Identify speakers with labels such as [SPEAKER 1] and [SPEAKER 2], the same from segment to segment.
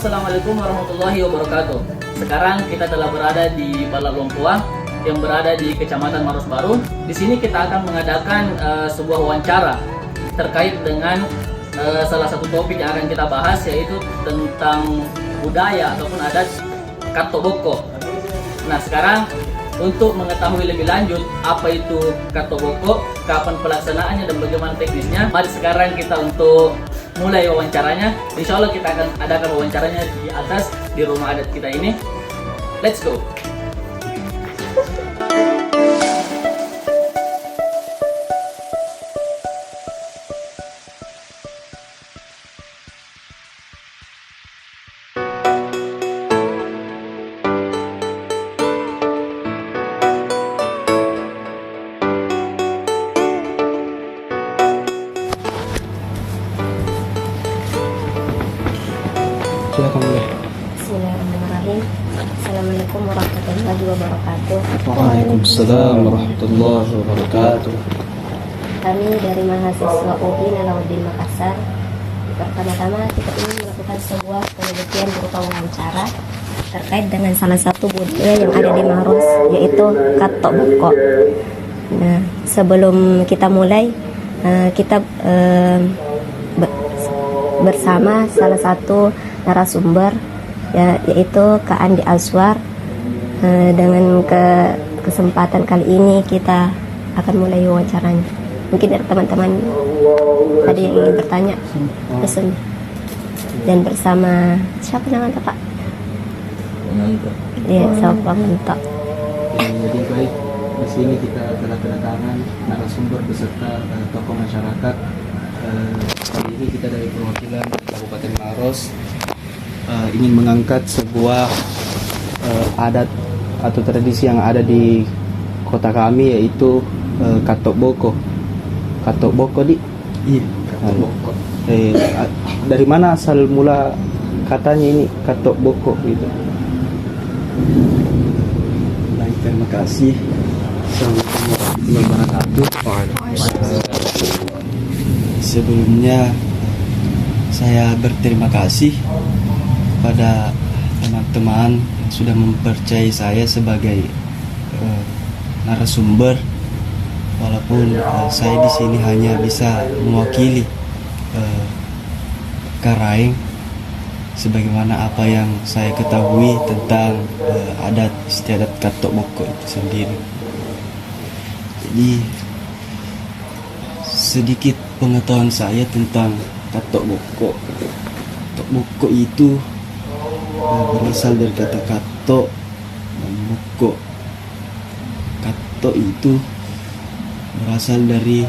[SPEAKER 1] Assalamualaikum warahmatullahi wabarakatuh. Sekarang kita telah berada di Balak Lompoa yang berada di Kecamatan Maros Baru. Di sini kita akan mengadakan sebuah wawancara terkait dengan salah satu topik yang akan kita bahas, yaitu tentang budaya ataupun adat Katok Boko. Nah, sekarang untuk mengetahui lebih lanjut apa itu Katok Boko, kapan pelaksanaannya dan bagaimana teknisnya, mari sekarang kita untuk mulai wawancaranya. Insya Allah kita akan adakan wawancaranya di atas di rumah adat kita ini. Let's go.
[SPEAKER 2] Silakan boleh.
[SPEAKER 3] Bismillahirrahmanirrahim. Assalamualaikum warahmatullahi wabarakatuh.
[SPEAKER 2] Waalaikumsalam warahmatullahi wabarakatuh.
[SPEAKER 3] Kami dari mahasiswa UI Nalauddin Makassar. Pertama-tama kita ingin melakukan sebuah penelitian berupa wawancara terkait dengan salah satu budaya yang ada di Maros, yaitu Katok Boko. Nah, sebelum kita mulai, kita bersama salah satu narasumber, yaitu Kak Andi Aswar. Dengan kesempatan kali ini kita akan mulai wawancaranya. Mungkin dari teman-teman ada yang ingin bertanya, pesan. Dan bersama siapa namanya Pak? Iya, sama Pak.
[SPEAKER 2] Jadi baik, di sini kita telah kedatangan narasumber beserta tokoh masyarakat. Kali ini kita dari perwakilan Kabupaten Maros ingin mengangkat sebuah adat atau tradisi yang ada di kota kami, yaitu Katok Boko. Katok Boko di?
[SPEAKER 4] Iya, Katok Boko.
[SPEAKER 2] Dari mana asal mula katanya ini Katok Boko gitu?
[SPEAKER 4] Baik, terima kasih. Assalamualaikum warahmatullahi wabarakatuh. Sebelumnya saya berterima kasih kepada teman-teman yang sudah mempercayai saya sebagai narasumber, walaupun saya di sini hanya bisa mewakili Karaeng sebagaimana apa yang saya ketahui tentang adat istiadat Katok Boko itu sendiri. Jadi sedikit pengetahuan saya tentang Katok Boko. Katok Boko itu berasal dari kata kato dan boko. Kato itu berasal dari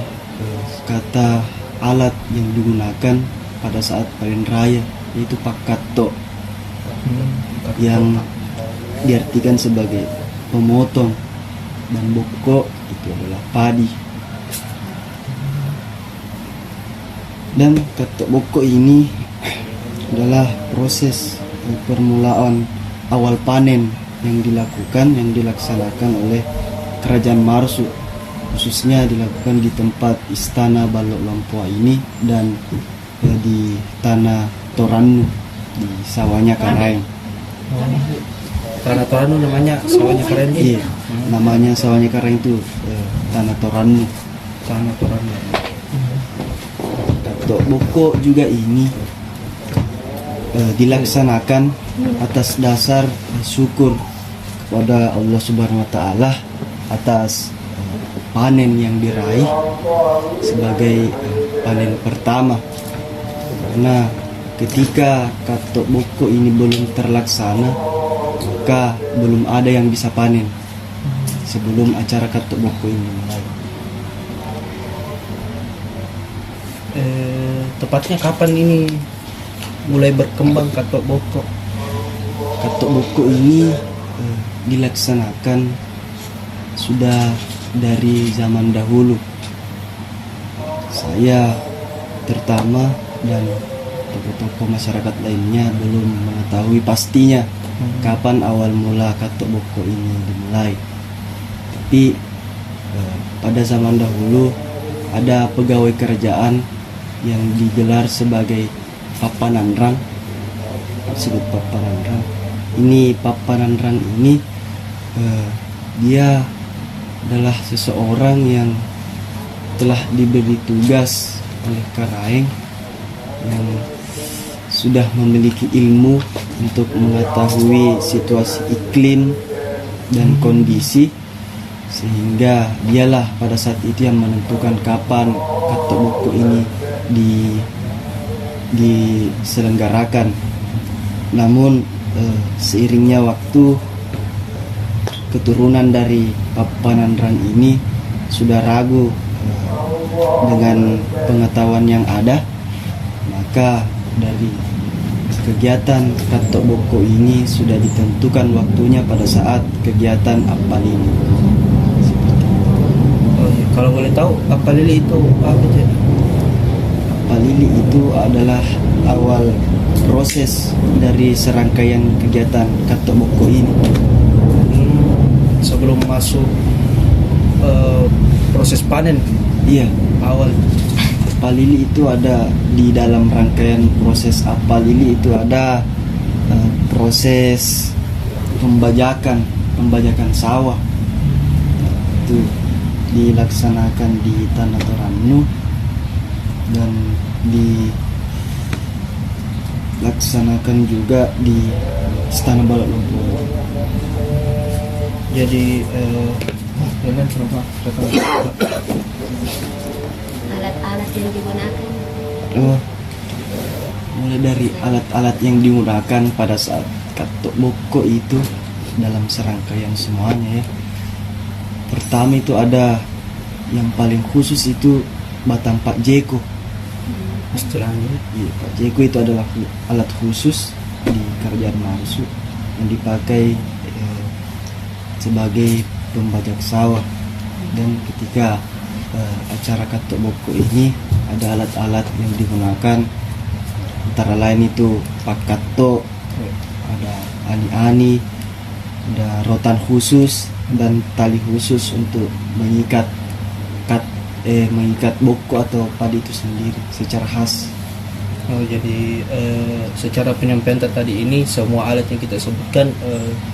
[SPEAKER 4] kata alat yang digunakan pada saat panen raya, yaitu pakato, yang diartikan sebagai pemotong, dan boko itu adalah padi. Dan Katok Boko ini adalah proses permulaan awal panen yang dilaksanakan oleh Kerajaan Maros, khususnya dilakukan di tempat Istana Balok Lompoa ini dan di Tanah Toranu di Sawahnya Karaeng.
[SPEAKER 2] Tanah Toranu namanya Sawahnya Karaeng?
[SPEAKER 4] Iya, namanya Sawahnya Karaeng itu Tanah Toranu.
[SPEAKER 2] Tanah Toranu.
[SPEAKER 4] Katok Boko juga ini dilaksanakan atas dasar syukur kepada Allah Subhanahu wa Ta'ala atas panen yang diraih sebagai panen pertama. Karena ketika Katok Boko ini belum terlaksana, maka belum ada yang bisa panen sebelum acara Katok Boko ini mulai.
[SPEAKER 2] Tepatnya kapan ini mulai berkembang Katok Boko?
[SPEAKER 4] Katok Boko ini dilaksanakan sudah dari zaman dahulu. Saya terutama dan tokoh-tokoh masyarakat lainnya belum mengetahui pastinya kapan awal mula Katok Boko ini dimulai. Tapi pada zaman dahulu ada pegawai kerajaan yang digelar sebagai papananrang disebut Papanandrang. Ini Papanandrang ini dia adalah seseorang yang telah diberi tugas oleh Karaeng yang sudah memiliki ilmu untuk mengetahui situasi iklim dan kondisi, sehingga dialah pada saat itu yang menentukan kapan Katok Boko ini diselenggarakan. Namun seiringnya waktu, keturunan dari Papanandrang ini sudah ragu dengan pengetahuan yang ada, maka dari kegiatan Katok Boko ini sudah ditentukan waktunya pada saat kegiatan Apalili.
[SPEAKER 2] Kalau boleh tahu, Apalili itu apa sih?
[SPEAKER 4] Apalili itu adalah awal proses dari serangkaian kegiatan Katok Boko ini.
[SPEAKER 2] Sebelum masuk proses panen,
[SPEAKER 4] Iya,
[SPEAKER 2] awal.
[SPEAKER 4] Apalili itu ada di dalam rangkaian proses Apalili itu ada proses pembajakan sawah. Itu dilaksanakan di Tanah Torannu dan dilaksanakan juga di Istana Balak Lumpur.
[SPEAKER 2] Jadi
[SPEAKER 3] Alat-alat yang digunakan.
[SPEAKER 4] Mulai dari alat-alat yang digunakan pada saat Katok Boko itu dalam serangkaian semuanya ya. Pertama itu ada yang paling khusus itu batang Pak Jeko.
[SPEAKER 2] istilahnya.
[SPEAKER 4] Iya, Pak Jeko itu adalah alat khusus di kerajaan Marsu yang dipakai sebagai pembajak sawah. Dan ketika acara Katok Boko ini ada alat-alat yang digunakan, antara lain itu pakato, ada ani-ani, ada rotan khusus dan tali khusus untuk mengikat boko atau padi itu sendiri secara khas.
[SPEAKER 2] Oh, jadi secara penyampaian tadi ini semua alat yang kita sebutkan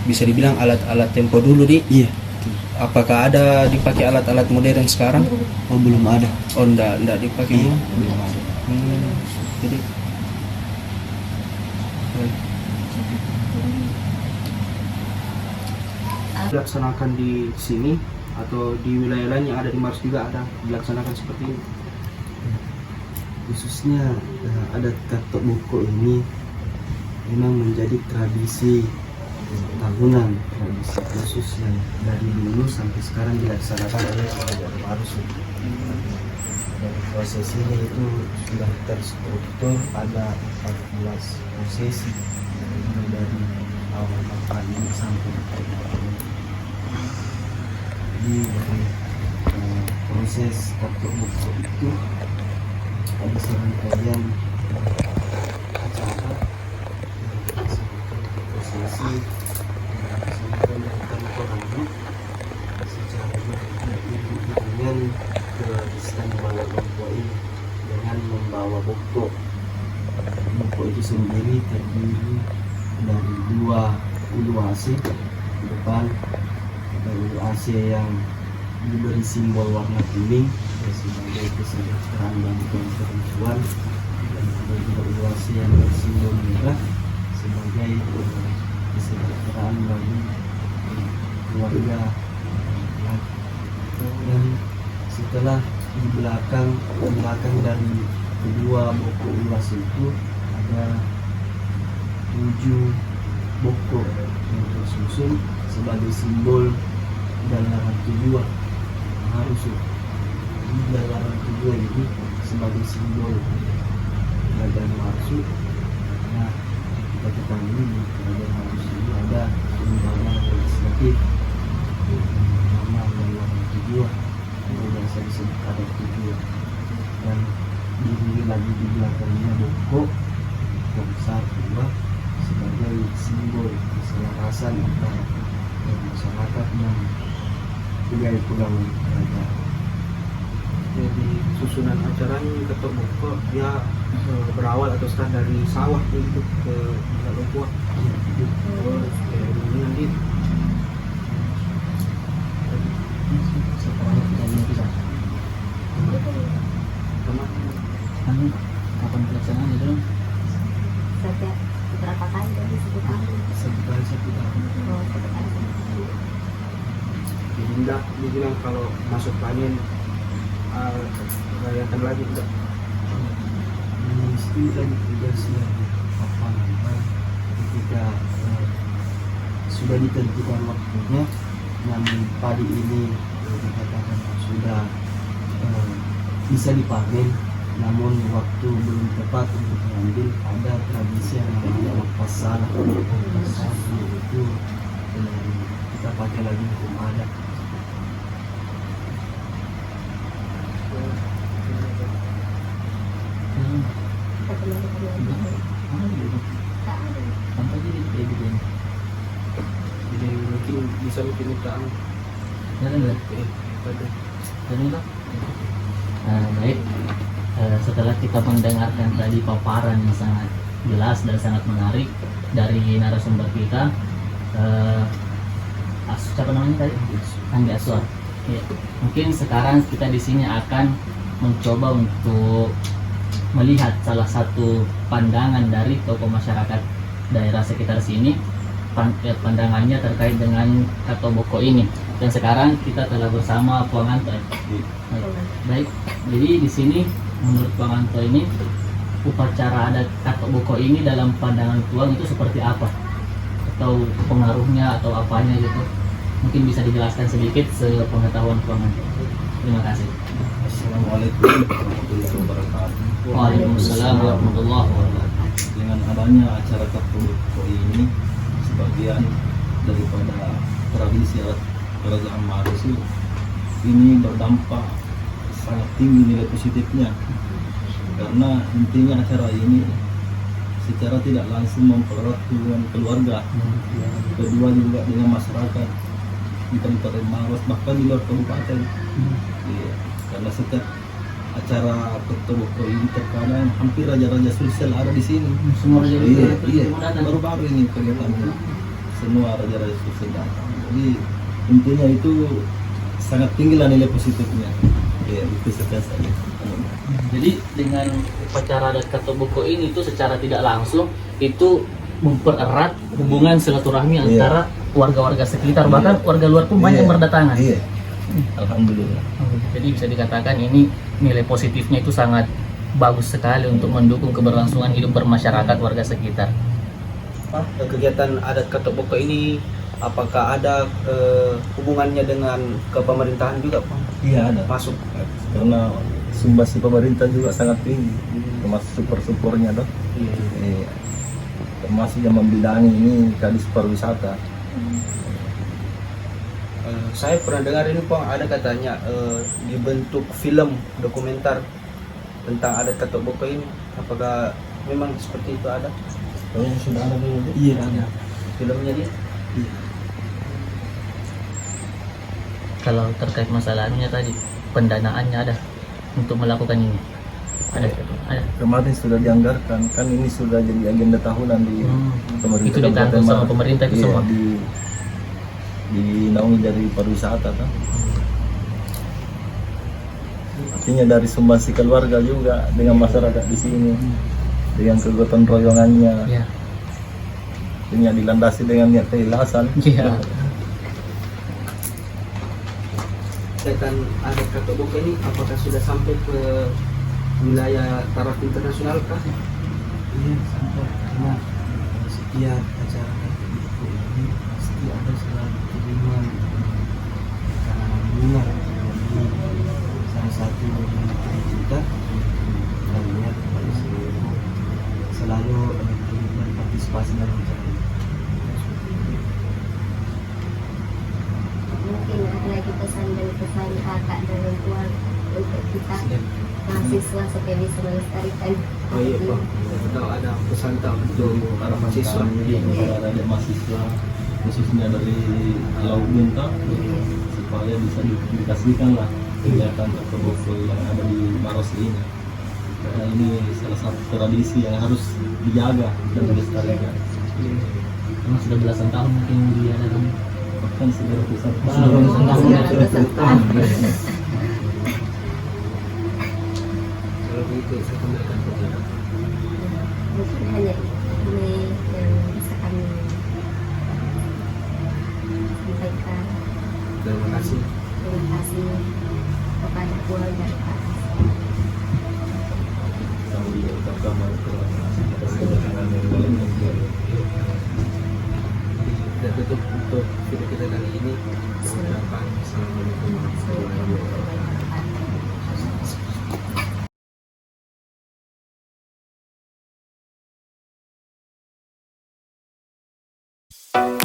[SPEAKER 2] bisa dibilang alat-alat tempo dulu di.
[SPEAKER 4] Iya.
[SPEAKER 2] Apakah ada dipakai alat-alat modern sekarang?
[SPEAKER 4] Oh, belum ada.
[SPEAKER 2] Oh, enggak dipakai.
[SPEAKER 4] Iya, belum ada.
[SPEAKER 2] Jadi dilaksanakan di sini atau di wilayah lain yang ada di Mars juga ada dilaksanakan seperti ini.
[SPEAKER 4] Khususnya adat Katok Boko ini memang menjadi tradisi tahunan, tradisi khusus yang dari dulu sampai sekarang dilaksanakan oleh kerajaan Marsu. Dan prosesinya itu sudah terstruktur, ada 14 prosesi mulai dari awal pagi sampai akhir. Jadi dari proses Katok Boko itu ada serangkaian acara prosesi dilaksanakan di Tanah Torannu secara dengan ke Istana Balak Lumpur ini dengan membawa boko. Boko itu sendiri terdiri dari dua ulu AC di depan, ada ulu AC yang diberi simbol warna kuning sebagai kesejahteraan dan kerusuhan, dan ada juga ulu AC yang bersimbol merah sebagai kesejahteraan bagi keluarga. Dan setelah di belakang dari kedua boko ulas itu ada 7 boko yang tersusun sebagai simbol galaran tujuan harus di galaran tujuan ini sebagai simbol kerajaan Marsu. Nah, kita ketahui di kerajaan Marsu ini ada lembaga legislatif nama galaran tujuan yang biasa disebut adat tujuan, dan diri lagi di belakangnya boko besar dua sebagai simbol keselarasan antara masyarakat dan pegawai-pegawai kerajaan.
[SPEAKER 2] Jadi penyusunan acaranya ketok buka ya berawal atau start dari sawah gitu ke Lumpua. Ini nanti
[SPEAKER 1] Sekarang kita belum bisa. Kamu kapan pelaksanaan itu?
[SPEAKER 3] Setiap berapa kali dari sekitar
[SPEAKER 2] sekitar 1 tahun. Jadi enggak dibilang kalau masuk panen rayakan lagi enggak. Mesti lagi tugas yang apa namanya ketika sudah ditentukan waktunya, namun padi ini dikatakan sudah bisa dipanen, namun waktu belum tepat untuk mengambil. Ada tradisi yang namanya lepas salah. Lepas salah itu kita pakai lagi hukum adat.
[SPEAKER 1] Sampai jadi kayak gitu.
[SPEAKER 2] Jadi mungkin bisa bikin utang.
[SPEAKER 1] Jalan nggak? Jalan nggak? Baik. Setelah kita mendengarkan tadi paparan yang sangat jelas dan sangat menarik dari narasumber kita, siapa namanya tadi? Andi Aswar. Ya. Mungkin sekarang kita di sini akan mencoba untuk melihat salah satu pandangan dari tokoh masyarakat daerah sekitar sini, pandangannya terkait dengan Kato Boko ini. Dan sekarang kita telah bersama Puang Anto. Baik, jadi di sini menurut Puang Anto ini upacara adat Kato Boko ini dalam pandangan Puang itu seperti apa? Atau pengaruhnya atau apanya gitu? Mungkin bisa dijelaskan sedikit sepengetahuan Puang Anto. Terima kasih.
[SPEAKER 5] Assalamualaikum warahmatullahi wabarakatuh.
[SPEAKER 1] Waalaikumsalam warahmatullahi wabarakatuh.
[SPEAKER 5] Dengan adanya acara Kato Boko ini, sebagian daripada tradisi adat kerajaan Maros ini berdampak sangat tinggi nilai positifnya, karena intinya acara ini secara tidak langsung mempererat hubungan keluarga, kedua juga dengan masyarakat di Kabupaten Maros bahkan di luar kabupaten. Iya, karena setiap acara Kato Boko ini terkadang hampir raja-raja sosial ada di sini.
[SPEAKER 1] Semua raja
[SPEAKER 5] Iya, baru-baru ini kelihatannya semua raja-raja sosial datang. Jadi intinya itu sangat tinggi lah nilai positifnya. Ya, itu saja.
[SPEAKER 1] Jadi dengan upacara adat Kato Boko ini itu secara tidak langsung itu mempererat hubungan silaturahmi antara warga-warga sekitar, bahkan warga luar pun banyak berdatangan.
[SPEAKER 5] Iya. Alhamdulillah.
[SPEAKER 1] Jadi bisa dikatakan ini nilai positifnya itu sangat bagus sekali untuk mendukung keberlangsungan hidup bermasyarakat warga sekitar.
[SPEAKER 2] Kegiatan adat Kato Boko ini apakah ada hubungannya dengan kepemerintahan juga, Pak?
[SPEAKER 5] Iya, ada.
[SPEAKER 2] Masuk.
[SPEAKER 5] Karena sumbasi pemerintah juga sangat tinggi, termasuk super-supernya dong. Iya. Termasuk yang membidangi ini Kadis Pariwisata.
[SPEAKER 2] Saya pernah dengar ini, Pak, ada katanya dibentuk film dokumenter tentang adat Kato Boko ini. Apakah memang seperti itu ada?
[SPEAKER 5] Oh, yang sudah ada dulu?
[SPEAKER 2] Iya, ada. Filmnya dia?
[SPEAKER 5] Iya.
[SPEAKER 1] Kalau terkait masalahnya tadi, pendanaannya ada untuk melakukan ini. Ada.
[SPEAKER 5] Kemarin sudah dianggarkan, kan ini sudah jadi agenda tahunan di pemerintah.
[SPEAKER 1] Itu ditanggung sama pemerintah itu
[SPEAKER 5] iya,
[SPEAKER 1] semua.
[SPEAKER 5] Dinaungi dari pariwisata kan. Artinya dari sumbangsi keluarga juga dengan masyarakat di sini, dengan kegotong royongannya.
[SPEAKER 1] Ya.
[SPEAKER 5] Artinya dilandasi dengan niat keikhlasan.
[SPEAKER 1] Iya.
[SPEAKER 2] Kegiatan adat Kato Boko ini apakah sudah sampai ke wilayah taraf internasional kah?
[SPEAKER 4] Iya, sampai karena setiap acara Kato Boko ini pasti ada selalu kiriman karangan bunga. Jadi salah satu mitra kita lainnya kepada seluruh selalu memberikan partisipasi dalam acara ini.
[SPEAKER 3] Mungkin ada lagi pesan dari pesan kakak dan orang tua untuk kita mahasiswa supaya bisa melestarikan.
[SPEAKER 2] Oh iya, Pak. Atau ada pesan tak untuk para mahasiswa?
[SPEAKER 5] Para mahasiswa khususnya dari Laut Bintang supaya bisa dikomunikasikan lah kegiatan takabul yang ada di Maros ini. Karena ini salah satu tradisi yang harus dijaga dan dilestarikan.
[SPEAKER 1] Memang sudah belasan tahun mungkin dia ada di
[SPEAKER 5] Bahkan sudah ratusan
[SPEAKER 1] tahun.
[SPEAKER 2] Kalau begitu saya kembalikan kepada
[SPEAKER 3] Mungkin hanya ini yang bisa kami sampaikan.
[SPEAKER 2] terima kasih.
[SPEAKER 3] Terima kasih kepada keluarga Pak.
[SPEAKER 5] kami ucapkan terima kasih atas kedatangan yang lain dan
[SPEAKER 2] Dan tutup untuk video kita kali ini. Mengucapkan Assalamualaikum warahmatullahi wabarakatuh.